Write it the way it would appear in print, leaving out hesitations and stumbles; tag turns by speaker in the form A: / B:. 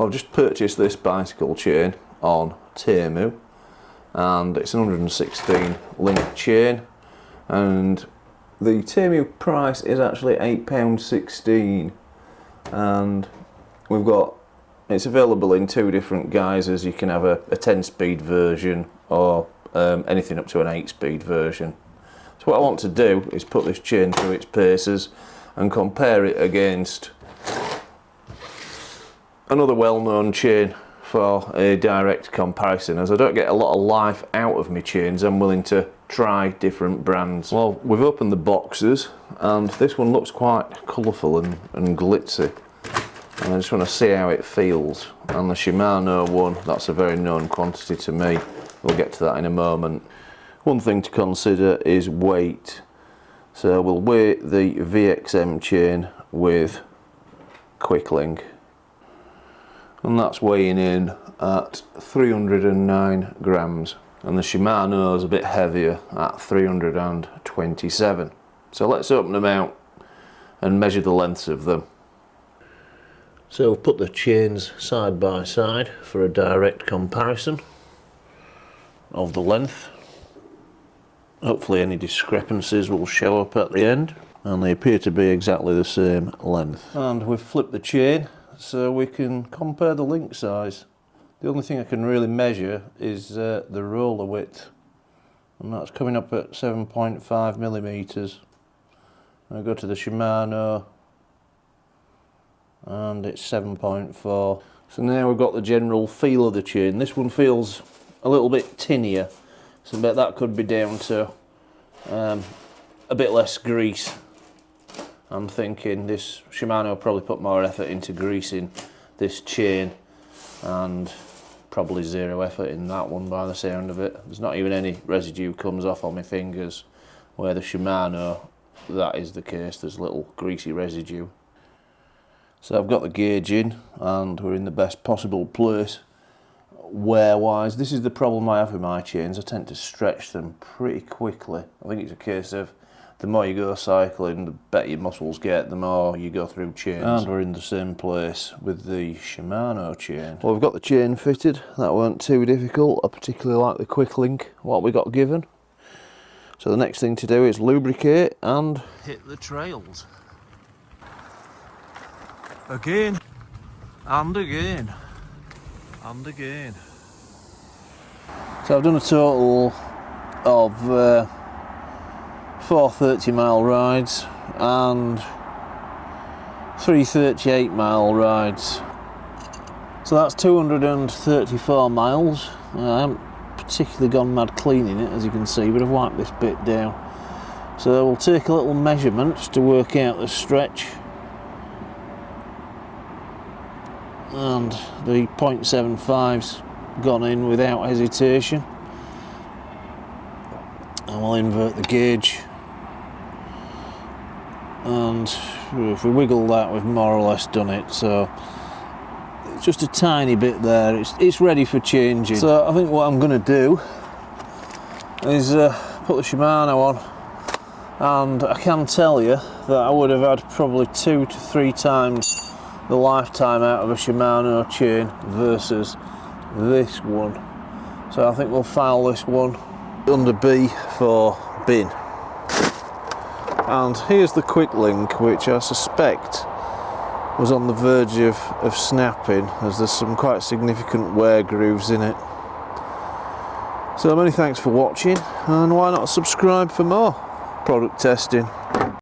A: Well, I've just purchased this bicycle chain on Temu, and it's an 116 link chain, and the Temu price is actually £8.16, and it's available in two different guises. You can have a 10-speed version or anything up to an 8-speed version. So what I want to do is put this chain through its paces and compare it against another well-known chain for a direct comparison. As I don't get a lot of life out of my chains, I'm willing to try different brands. Well, we've opened the boxes, and this one looks quite colourful and glitzy, and I just want to see how it feels. And the Shimano one, that's a very known quantity to me. We'll get to that in a moment. One thing to consider is weight. So we'll weigh the VXM chain with quick link, and that's weighing in at 309 grams, and the Shimano is a bit heavier at 327. So let's open them out and measure the lengths of them. So we've put the chains side by side for a direct comparison of the length. Hopefully any discrepancies will show up at the end, and they appear to be exactly the same length. And we've flipped the chain so we can compare the link size. The only thing I can really measure is the roller width, and that's coming up at 7.5 millimeters. I go to the Shimano and it's 7.4. So now we've got the general feel of the chain. This one feels a little bit tinnier, so I bet that could be down to a bit less grease. I'm thinking this Shimano probably put more effort into greasing this chain, and probably zero effort in that one by the sound of it. There's not even any residue comes off on my fingers, where the Shimano, that is the case, there's little greasy residue. So I've got the gauge in, and we're in the best possible place wear wise. This is the problem I have with my chains. I tend to stretch them pretty quickly. I think it's a case of the more you go cycling, the better your muscles get, the more you go through chains. And we're in the same place with the Shimano chain. Well, we've got the chain fitted. That weren't too difficult. I particularly like the quick link, what we got given. So the next thing to do is lubricate and hit the trails. Again, and again, and again. So I've done a total of 4 30-mile rides and 3 38-mile rides. So that's 234 miles. I haven't particularly gone mad cleaning it, as you can see, but I've wiped this bit down. So we'll take a little measurement just to work out the stretch. And the 0.75's gone in without hesitation. And we'll invert the gauge. And if we wiggle that, we've more or less done it. So it's just a tiny bit there. It's ready for changing. So I think what I'm going to do is put the Shimano on, and I can tell you that I would have had probably 2 to 3 times the lifetime out of a Shimano chain versus this one. So I think we'll file this one under B for bin. And here's the quick link, which I suspect was on the verge of snapping, as there's some quite significant wear grooves in it. So many thanks for watching, and why not subscribe for more product testing.